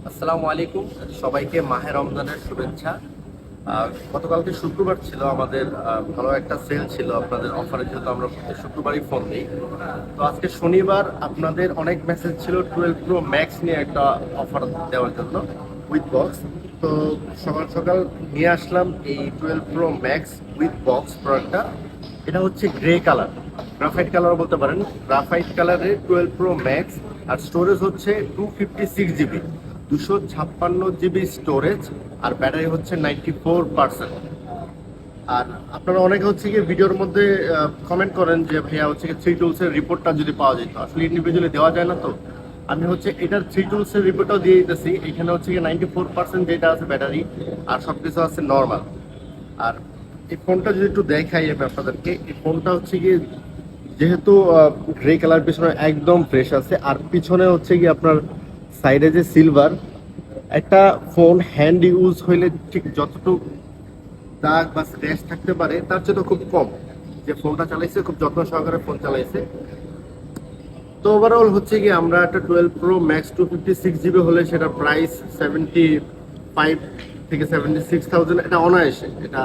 আসসালামু আলাইকুম, সবাইকে মাহে রমজানের শুভেচ্ছা। গতকালকে শুক্রবার ছিল আমাদের ভালো একটা সেল ছিল আপনাদের অফারে, যেহেতু আমরা প্রতি শুক্রবারই ফোন দিই। তো আজকে শনিবার আপনাদের অনেক মেসেজ ছিল 12 প্রো ম্যাক্স নিয়ে একটা অফার দেওয়ার জন্য উইথ বক্স। তো সকাল সকাল নিয়ে আসলাম এই 12 প্রো ম্যাক্স উইথ বক্স প্রোডাক্টটা। এটা হচ্ছে গ্রে কালার, গ্রাফাইট কালার বলতে পারেন। গ্রাফাইট কালারের 12 প্রো ম্যাক্স, আর স্টোরেজ হচ্ছে 256 জিবি, 256 জিবি স্টোরেজ, আর ব্যাটারি হচ্ছে 94%। আর আপনারা অনেকে হচ্ছে গিয়ে ভিডিওর মধ্যে কমেন্ট করেন যে ভাইয়া হচ্ছে গিয়ে থ্রি টুলসের রিপোর্টটা যদি পাওয়া যেত, আসলে ইন্ডিভিজুয়ালি দেওয়া যায় না। তো আমি হচ্ছে এটার থ্রি টুলসের রিপোর্টটাও দিয়ে দিতেছি। এখানে হচ্ছে গিয়ে 94% যেটা আছে ব্যাটারি, আর সব কিছু আছে নর্মাল। আর এই ফোনটা যদি একটু দেখাই আমি আপনাদেরকে, এই ফোনটা হচ্ছে গিয়ে যেহেতু গ্রে কালার, পিছনে একদম ফ্রেশ আছে, আর পিছনে হচ্ছে গিয়ে আপনার সাইডে যে সিলভার, একটা ফোন হ্যান্ড ইউজ হইলে ঠিক যতটুকু দাগ বা স্ক্র্যাচ থাকতে পারে তার চেয়ে তো খুব কম। যে ফোনটা চালাইছে খুব যত্ন সহকারে ফোন চালাইছে। তো ওভারঅল হচ্ছে কি আমরা একটা 12 প্রো ম্যাক্স 256 জিবি হলে সেটা প্রাইস 75 থেকে 76,000, এটা অনায়াসে। এটা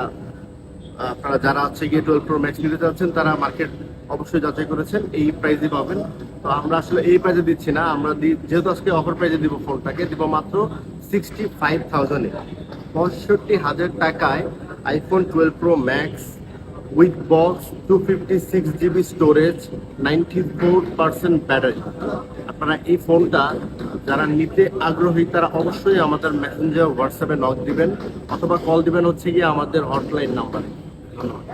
আপনারা যারা হচ্ছে গিয়ে 12 প্রো ম্যাক্স নিতে চাচ্ছেন তারা মার্কেট অবশ্যই যাচাই করেছেন, এই প্রাইসে পাবেন। তো আমরা আসলে এই প্রাইসে দিচ্ছি না, আমরা যেহেতু আজকে অফার প্রাইসে দিব, ফোনটাকে দিব মাত্র 65,000-এ, 65,000 টাকায় iPhone 12 pro max with box, 256 GB storage, 94% battery. আপনারা এই ফোনটা যারা নিতে আগ্রহী তারা অবশ্যই আমাদের মেসেঞ্জার হোয়াটসঅ্যাপে নক দিবেন, অথবা কল দিবেন হচ্ছে গিয়ে আমাদের হটলাইন নাম্বারে। ধন্যবাদ।